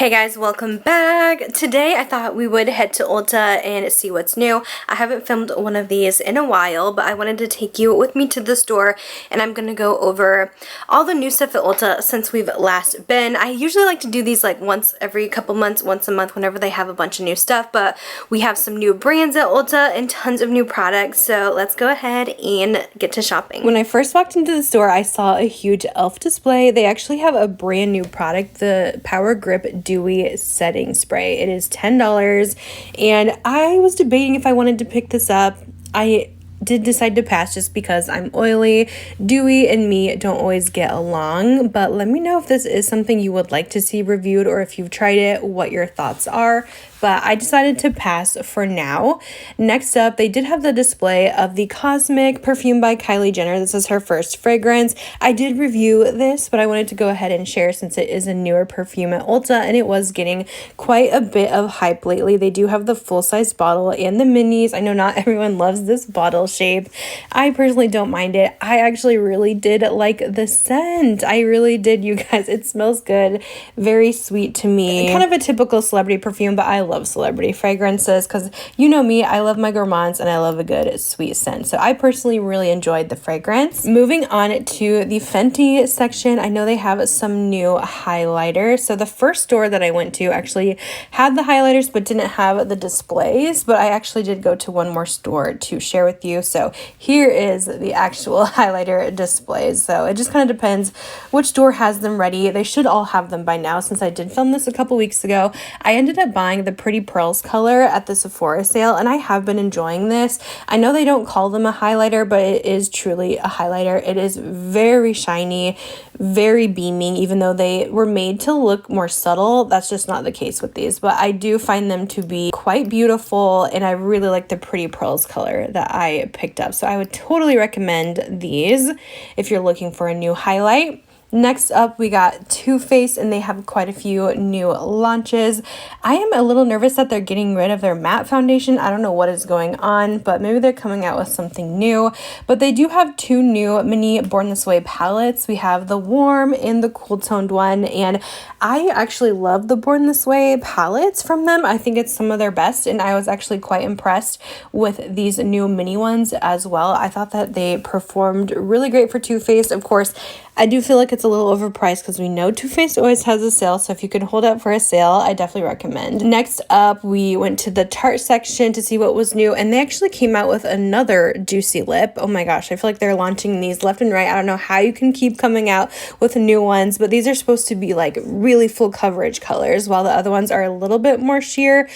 Hey guys, welcome back. Today I thought we would head to Ulta and see what's new. I haven't filmed one of these in a while, but I wanted to take you with me to the store and I'm gonna go over all the new stuff at Ulta since we've last been. I usually like to do these like once every couple months, once a month whenever they have a bunch of new stuff, but we have some new brands at Ulta and tons of new products, so let's go ahead and get to shopping. When I first walked into the store, I saw a huge e.l.f. display. They actually have a brand new product, the Power Grip Dewy Setting Spray. It is $10 and I was debating if I wanted to pick this up. I did decide to pass just because I'm oily. Dewy and me don't always get along, but let me know if this is something you would like to see reviewed or if you've tried it, what your thoughts are. But I decided to pass for now. Next up, they did have the display of the Cosmic perfume by Kylie Jenner. This is her first fragrance. I did review this, but I wanted to go ahead and share since it is a newer perfume at Ulta and it was getting quite a bit of hype lately. They do have the full-size bottle and the minis. I know not everyone loves this bottle shape. I personally don't mind it. I actually really did like the scent. I really did, you guys. It smells good. Very sweet to me. Kind of a typical celebrity perfume, but I love celebrity fragrances because you know me, I love my gourmands and I love a good sweet scent. So I personally really enjoyed the fragrance. Moving on to the Fenty section, I know they have some new highlighters. So the first store that I went to actually had the highlighters but didn't have the displays, but I actually did go to one more store to share with you. So here is the actual highlighter displays. So it just kind of depends which store has them ready. They should all have them by now since I did film this a couple weeks ago. I ended up buying the Pretty Pearls color at the Sephora sale and I have been enjoying this. I know they don't call them a highlighter, but it is truly a highlighter. It is very shiny, very beaming, even though they were made to look more subtle. That's just not the case with these, but I do find them to be quite beautiful and I really like the Pretty Pearls color that I picked up. So I would totally recommend these if you're looking for a new highlight. Next up, we got Too Faced, and they have quite a few new launches. I am a little nervous that they're getting rid of their matte foundation. I don't know what is going on, but maybe they're coming out with something new. But they do have two new mini Born This Way palettes. We have the warm and the cool toned one, and I actually love the Born This Way palettes from them. I think it's some of their best, and I was actually quite impressed with these new mini ones as well. I thought that they performed really great for Too Faced. Of course, I do feel like it's a little overpriced because we know Too Faced always has a sale, so if you can hold out for a sale, I definitely recommend. Next up, we went to the Tarte section to see what was new, and they actually came out with another Juicy Lip. Oh my gosh, I feel like they're launching these left and right. I don't know how you can keep coming out with new ones, but these are supposed to be like really full coverage colors, while the other ones are a little bit more sheer.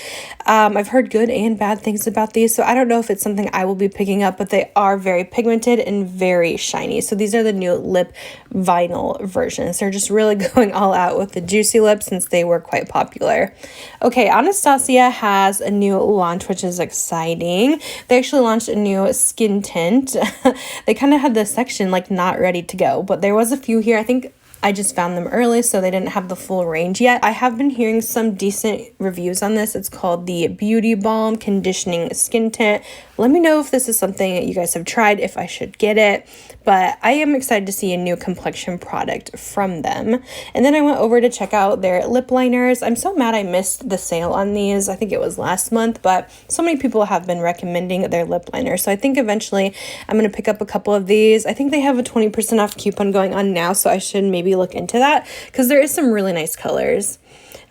I've heard good and bad things about these, so I don't know if it's something I will be picking up, but they are very pigmented and very shiny. So these are the new lip vinyl versions. They're just really going all out with the Juicy Lips since they were quite popular. Okay, Anastasia has a new launch, which is exciting. They actually launched a new skin tint. They kind of had this section like not ready to go, but there was a few here. I think I just found them early, so they didn't have the full range yet. I have been hearing some decent reviews on this. It's called the Beauty Balm Conditioning Skin Tint. Let me know if this is something that you guys have tried, if I should get it. But I am excited to see a new complexion product from them. And then I went over to check out their lip liners. I'm so mad I missed the sale on these. I think it was last month, but so many people have been recommending their lip liners. So I think eventually I'm going to pick up a couple of these. I think they have a 20% off coupon going on now, so I should maybe look into that because there is some really nice colors.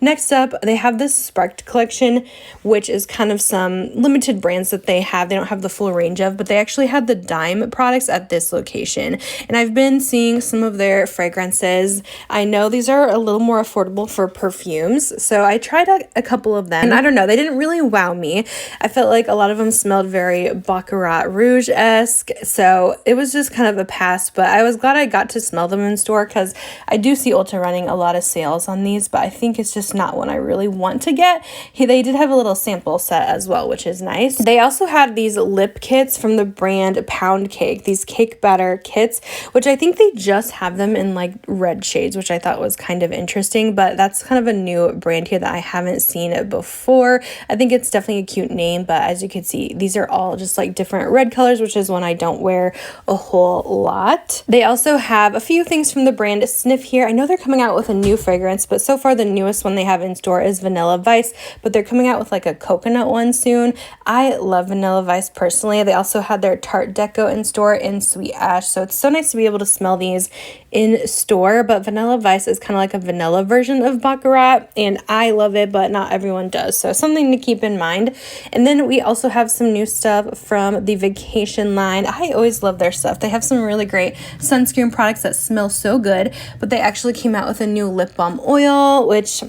Next up, they have this Sparked collection, which is kind of some limited brands that they have. They don't have the full range of, but they actually have the Dime products at this location. And I've been seeing some of their fragrances. I know these are a little more affordable for perfumes, so I tried a couple of them. And I don't know, they didn't really wow me. I felt like a lot of them smelled very Baccarat Rouge-esque, so it was just kind of a pass, but I was glad I got to smell them in store because I do see Ulta running a lot of sales on these, but I think it's just not one I really want to get. They did have a little sample set as well, which is nice. They also had these lip kits from the brand Pound Cake, these cake batter kits, which I think they just have them in like red shades, which I thought was kind of interesting, but that's kind of a new brand here that I haven't seen it before. I think it's definitely a cute name, but as you can see, these are all just like different red colors, which is one I don't wear a whole lot. They also have a few things from the brand Sniff here. I know they're coming out with a new fragrance, but so far the newest one one they have in store is Vanilla Vice, but they're coming out with like a coconut one soon. I love Vanilla Vice personally. They also had their Tarte Deco in store in Sweet Ash, so it's so nice to be able to smell these in store. But Vanilla Vice is kind of like a vanilla version of Baccarat, and I love it, but not everyone does, so something to keep in mind. And then we also have some new stuff from the Vacation line. I always love their stuff. They have some really great sunscreen products that smell so good, but they actually came out with a new lip balm oil, which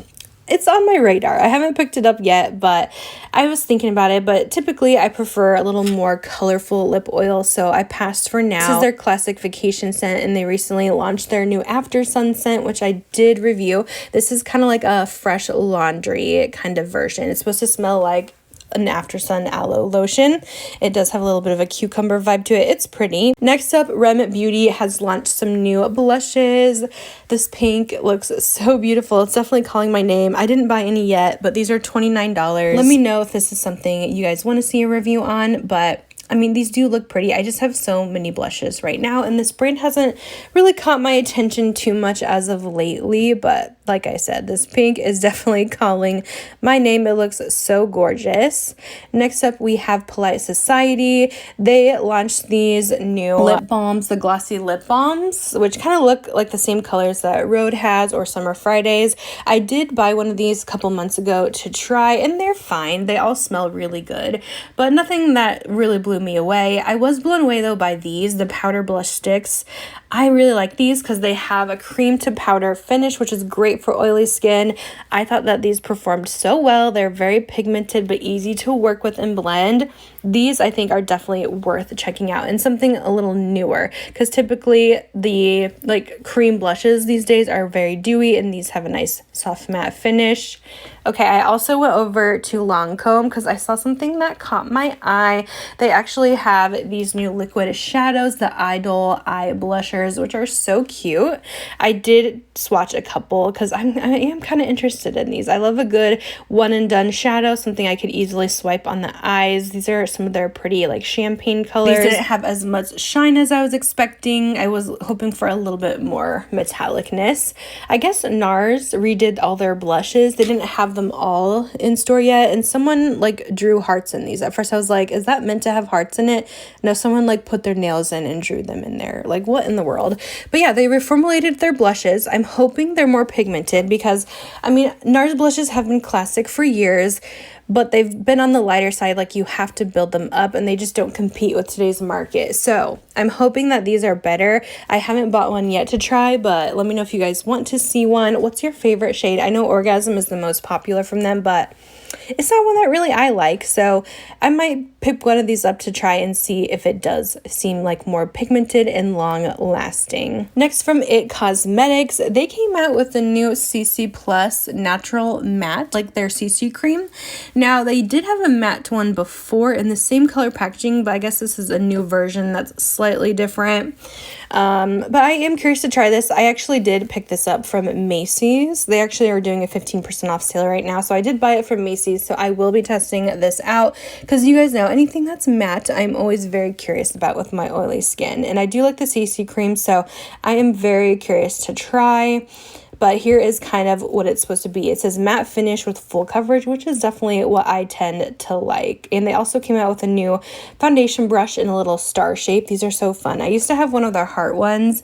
it's on my radar. I haven't picked it up yet, but I was thinking about it. But typically I prefer a little more colorful lip oil, so I passed for now. This is their classic vacation scent, and they recently launched their new After Sun scent, which I did review. This is kind of like a fresh laundry kind of version. It's supposed to smell like an After Sun aloe lotion. It does have a little bit of a cucumber vibe to it. It's pretty. Next up, Rem Beauty has launched some new blushes. This pink looks so beautiful. It's definitely calling my name. I didn't buy any yet, but these are $29. Let me know if this is something you guys want to see a review on, but I mean, these do look pretty. I just have so many blushes right now, and this brand hasn't really caught my attention too much as of lately, but like I said, this pink is definitely calling my name. It looks so gorgeous. Next up, we have Polite Society. They launched these new lip balms, the glossy lip balms, which kind of look like the same colors that Rhode has or Summer Fridays. I did buy one of these a couple months ago to try, and they're fine. They all smell really good, but nothing that really blew me away. I was blown away though by these, the powder blush sticks. I really like these because they have a cream to powder finish, which is great for oily skin. I thought that these performed so well. They're very pigmented but easy to work with and blend. These I think are definitely worth checking out, and something a little newer, because typically the like cream blushes these days are very dewy, and these have a nice soft matte finish. Okay, I also went over to Lancome because I saw something that caught my eye. They actually have these new liquid shadows, the Idol eye blushers, which are so cute. I did swatch a couple because I am kind of interested in these. I love a good one and done shadow, something I could easily swipe on the eyes. These are some of their pretty like champagne colors. These didn't have as much shine as I was expecting. I was hoping for a little bit more metallicness. I guess NARS redid all their blushes. They didn't have them all in store yet, and someone like drew hearts in these. At first I was like, is that meant to have hearts in it? No, someone like put their nails in and drew them in there. Like, what in the world? But yeah, they reformulated their blushes. I'm hoping they're more pigmented because I mean, NARS blushes have been classic for years, but they've been on the lighter side. Like, you have to build them up, and they just don't compete with today's market. So I'm hoping that these are better. I haven't bought one yet to try, but let me know if you guys want to see one. What's your favorite shade? I know Orgasm is the most popular from them, but it's not one that really I like, so I might pick one of these up to try and see if it does seem like more pigmented and long lasting. Next, from IT Cosmetics, they came out with the new CC Plus Natural Matte, like their CC cream. Now, they did have a matte one before in the same color packaging, but I guess this is a new version that's slightly different. But I am curious to try this. I actually did pick this up from Macy's. They actually are doing a 15% off sale right now, so I did buy it from Macy's, so I will be testing this out because you guys know anything that's matte I'm always very curious about with my oily skin, and I do like the CC cream, so I am very curious to try. But here is kind of what it's supposed to be. It says matte finish with full coverage, which is definitely what I tend to like. And they also came out with a new foundation brush in a little star shape. These are so fun. I used to have one of their heart ones.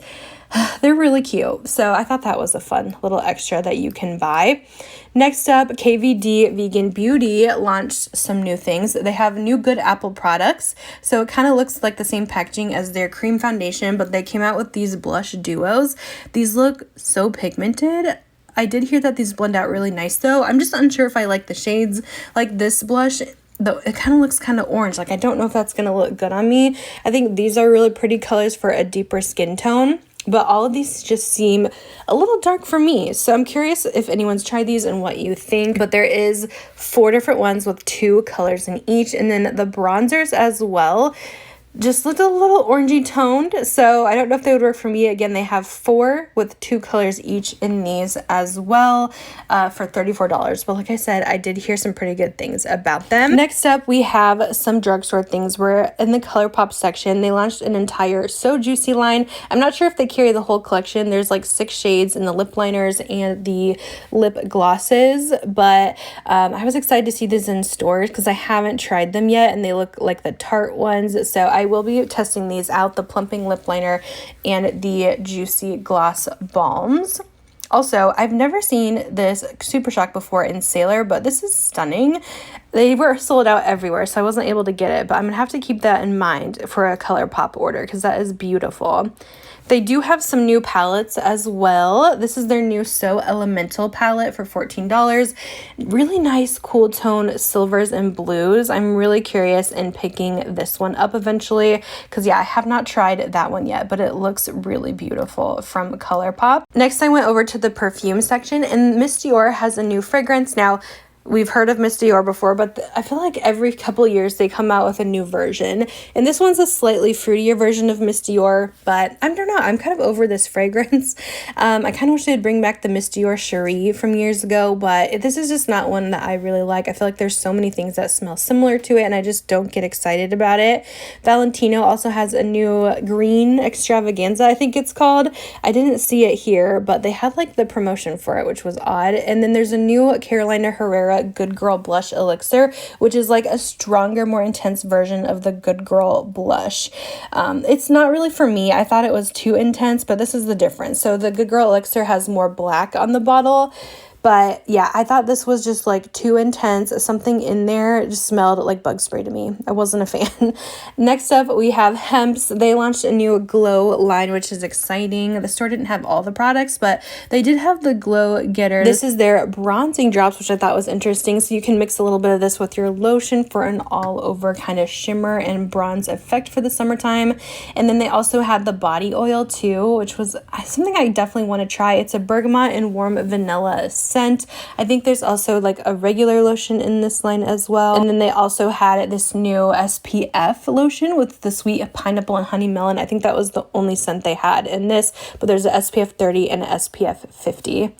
They're really cute. So I thought that was a fun little extra that you can buy. Next up, KVD Vegan Beauty launched some new things. They have new Good Apple products. So it kind of looks like the same packaging as their cream foundation, but they came out with these blush duos. These look so pigmented. I did hear that these blend out really nice though. I'm just unsure if I like the shades. Like this blush, though, it kind of looks kind of orange. Like, I don't know if that's going to look good on me. I think these are really pretty colors for a deeper skin tone. But all of these just seem a little dark for me. So I'm curious if anyone's tried these and what you think. But there is 4 different ones with 2 colors in each. And then the bronzers as well. just looked a little orangey toned, so I don't know if they would work for me. Again, they have 4 with 2 colors each in these as well for $34. But like I said, I did hear some pretty good things about them. Next up, we have some drugstore things. We're in the Colourpop section. They launched an entire So Juicy line. I'm not sure if they carry the whole collection. There's like 6 shades in the lip liners and the lip glosses, but I was excited to see these in stores because I haven't tried them yet, and they look like the Tarte ones, so I will be testing these out, the plumping lip liner and the juicy gloss balms. Also, I've never seen this Super Shock before in Sailor, but this is stunning. They were sold out everywhere, so I wasn't able to get it, but I'm gonna have to keep that in mind for a Colourpop order because that is beautiful. They do have some new palettes as well. This is their new So Elemental palette for $14. Really nice cool tone silvers and blues. I'm really curious in picking this one up eventually because yeah, I have not tried that one yet, but it looks really beautiful from Colourpop. Next, I went over to the perfume section, and Miss Dior has a new fragrance. Now, we've heard of Miss Dior before, but I feel like every couple years they come out with a new version. And this one's a slightly fruitier version of Miss Dior, but I don't know. I'm kind of over this fragrance. I kind of wish they'd bring back the Miss Dior Cherie from years ago, but this is just not one that I really like. I feel like there's so many things that smell similar to it, and I just don't get excited about it. Valentino also has a new green extravaganza, I think it's called. I didn't see it here, but they had like the promotion for it, which was odd. And then there's a new Carolina Herrera Good Girl Blush Elixir, which is like a stronger, more intense version of the Good Girl blush. It's not really for me. I thought it was too intense, but this is the difference. So the Good Girl Elixir has more black on the bottle, but yeah, I thought this was just like too intense. Something in there just smelled like bug spray to me. I wasn't a fan. Next up, we have Hemp's. They launched a new glow line, which is exciting. The store didn't have all the products, but they did have the Glow Getter. This is their bronzing drops, which I thought was interesting. So you can mix a little bit of this with your lotion for an all-over kind of shimmer and bronze effect for the summertime. And then they also had the body oil too, which was something I definitely want to try. It's a bergamot and warm vanilla scent. I think there's also like a regular lotion in this line as well. And then they also had this new SPF lotion with the sweet pineapple and honey melon. I think that was the only scent they had in this, but there's a SPF 30 and a SPF 50.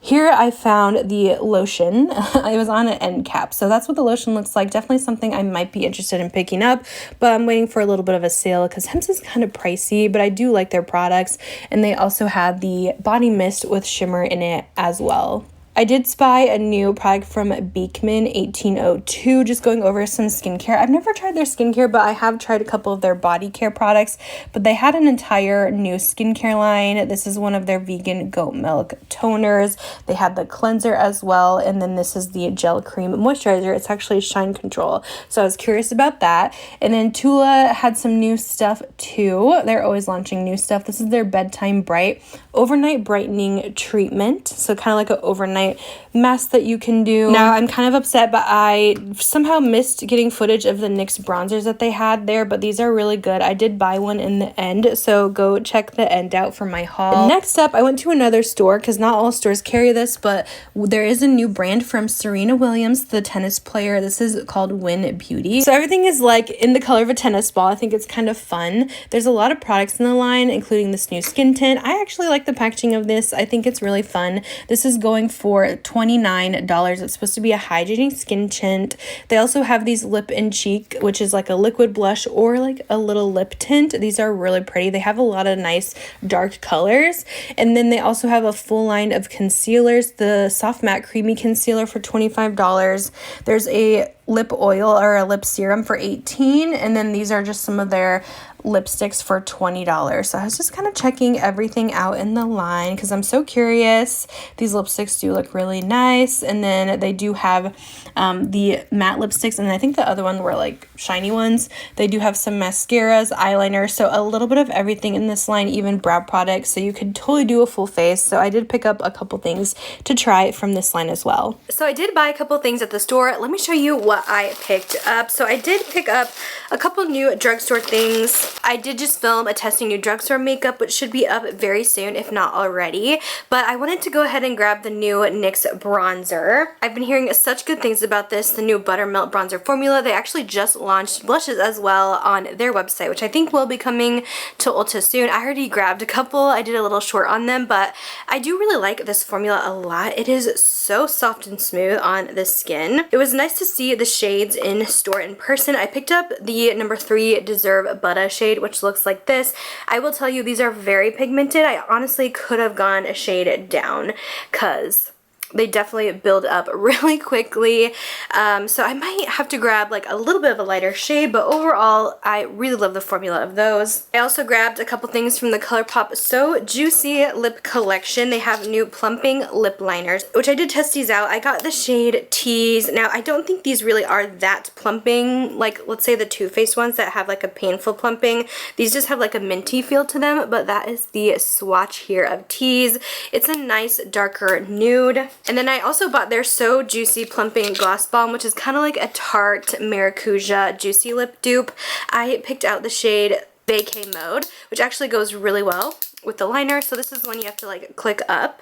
Here I found the lotion. It was on an end cap, so that's what the lotion looks like. Definitely something I might be interested in picking up, but I'm waiting for a little bit of a sale because Hemp's is kind of pricey, but I do like their products. And they also have the body mist with shimmer in it as well. I did spy a new product from Beekman 1802, just going over some skincare. I've never tried their skincare, but I have tried a couple of their body care products, but they had an entire new skincare line. This is one of their vegan goat milk toners. They had the cleanser as well, and then this is the gel cream moisturizer. It's actually shine control, so I was curious about that. And then Tula had some new stuff too. They're always launching new stuff. This is their Bedtime Bright overnight brightening treatment, so kind of like an overnight mask that you can do. Now I'm kind of upset, but I somehow missed getting footage of the NYX bronzers that they had there, but these are really good. I did buy one in the end, so go check the end out for my haul. Next up, I went to another store because not all stores carry this, but there is a new brand from Serena Williams, the tennis player. This is called Win Beauty. So everything is like in the color of a tennis ball. I think it's kind of fun. There's a lot of products in the line, including this new skin tint. I actually like the packaging of this. I think it's really fun. This is going for $29. It's supposed to be a hydrating skin tint. They also have these lip and cheek, which is like a liquid blush or like a little lip tint. These are really pretty. They have a lot of nice dark colors. And then they also have a full line of concealers. The Soft Matte Creamy Concealer for $25. There's a lip oil or a lip serum for $18, and then these are just some of their lipsticks for $20. So I was just kind of checking everything out in the line because I'm so curious. These lipsticks do look really nice, and then they do have the matte lipsticks, and I think the other one were like shiny ones. They do have some mascaras, eyeliner, so a little bit of everything in this line, even brow products, so you could totally do a full face. So I did pick up a couple things to try from this line as well. So I did buy a couple things at the store. Let me show you what what I picked up. So I did pick up a couple new drugstore things. I did just film a testing new drugstore makeup, which should be up very soon, if not already. But I wanted to go ahead and grab the new NYX bronzer. I've been hearing such good things about this, the new Buttermilk bronzer formula. They actually just launched blushes as well on their website, which I think will be coming to Ulta soon. I already grabbed a couple. I did a little short on them, but I do really like this formula a lot. It is so soft and smooth on the skin. It was nice to see the shades in store in person. I picked up the number 3 Deserve Butter shade, which looks like this. I will tell you, these are very pigmented. I honestly could have gone a shade down because they definitely build up really quickly, so I might have to grab like a little bit of a lighter shade, but overall I really love the formula of those. I also grabbed a couple things from the Colourpop So Juicy lip collection. They have new plumping lip liners, which I did test these out. I got the shade Tease. Now I don't think these really are that plumping, like let's say the Too Faced ones that have like a painful plumping. These just have like a minty feel to them, but that is the swatch here of Tease. It's a nice darker nude. And then I also bought their So Juicy Plumping Gloss Balm, which is kind of like a Tarte Maracuja Juicy Lip dupe. I picked out the shade Vacay Mode, which actually goes really well with the liner. So this is one you have to like click up,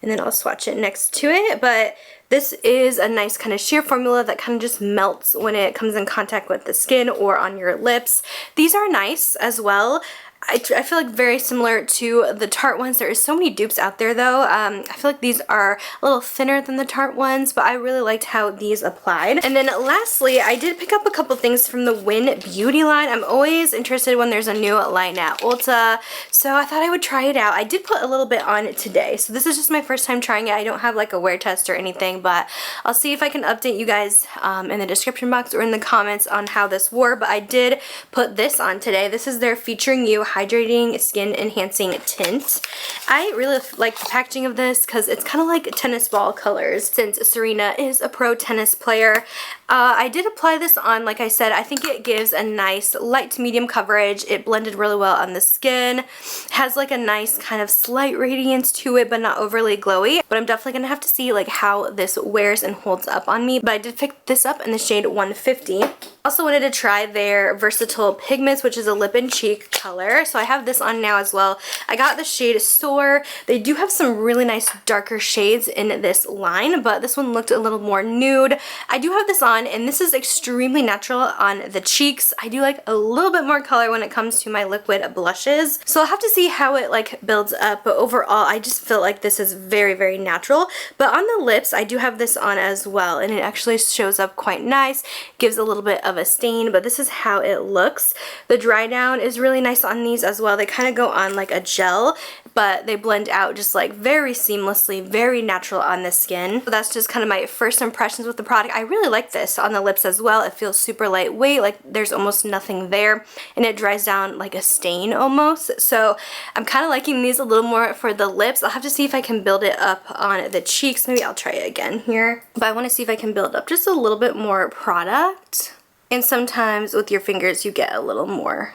and then I'll swatch it next to it. But this is a nice kind of sheer formula that kind of just melts when it comes in contact with the skin or on your lips. These are nice as well. I feel like very similar to the Tarte ones. There is so many dupes out there though. I feel like these are a little thinner than the Tarte ones, but I really liked how these applied. And then lastly, I did pick up a couple things from the Win Beauty line. I'm always interested when there's a new line at Ulta, so I thought I would try it out. I did put a little bit on it today, so this is just my first time trying it. I don't have like a wear test or anything, but I'll see if I can update you guys in the description box or in the comments on how this wore, but I did put this on today. This is their Featuring You Hydrating Skin Enhancing Tint. I really like the packaging of this because it's kind of like tennis ball colors, since Serena is a pro tennis player. I did apply this on, like I said, I think it gives a nice light to medium coverage. It blended really well on the skin. Has like a nice kind of slight radiance to it, but not overly glowy. But I'm definitely going to have to see like how this wears and holds up on me. But I did pick this up in the shade 150. Also wanted to try their Versatile Pigments, which is a lip and cheek color. So I have this on now as well. I got the shade Soar. They do have some really nice darker shades in this line, but this one looked a little more nude. I do have this on, and this is extremely natural on the cheeks. I do like a little bit more color when it comes to my liquid blushes. So I'll have to see how it like builds up, but overall I just feel like this is very, very natural. But on the lips, I do have this on as well, and it actually shows up quite nice. Gives a little bit of a stain, but this is how it looks. The dry down is really nice on these as well. They kind of go on like a gel, but they blend out just like very seamlessly, very natural on the skin. So that's just kind of my first impressions with the product. I really like this on the lips as well. It feels super lightweight, like there's almost nothing there, and it dries down like a stain almost. So I'm kind of liking these a little more for the lips. I'll have to see if I can build it up on the cheeks. Maybe I'll try it again here, but I want to see if I can build up just a little bit more product. And sometimes with your fingers you get a little more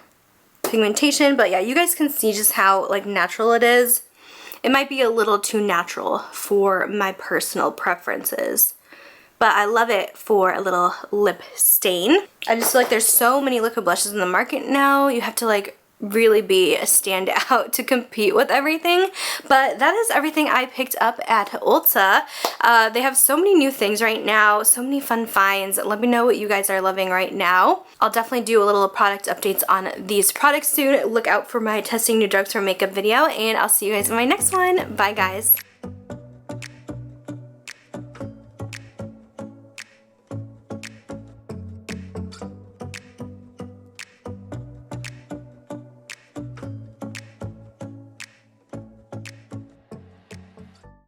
pigmentation, but yeah, you guys can see just how like natural it is. It might be a little too natural for my personal preferences, but I love it for a little lip stain. I just feel like there's so many liquid blushes in the market now. You have to like really be a standout to compete with everything. But that is everything I picked up at Ulta. They have so many new things right now, so many fun finds. Let me know what you guys are loving right now. I'll definitely do a little product updates on these products soon. Look out for my testing new drugstore makeup video, and I'll see you guys in my next one. Bye guys.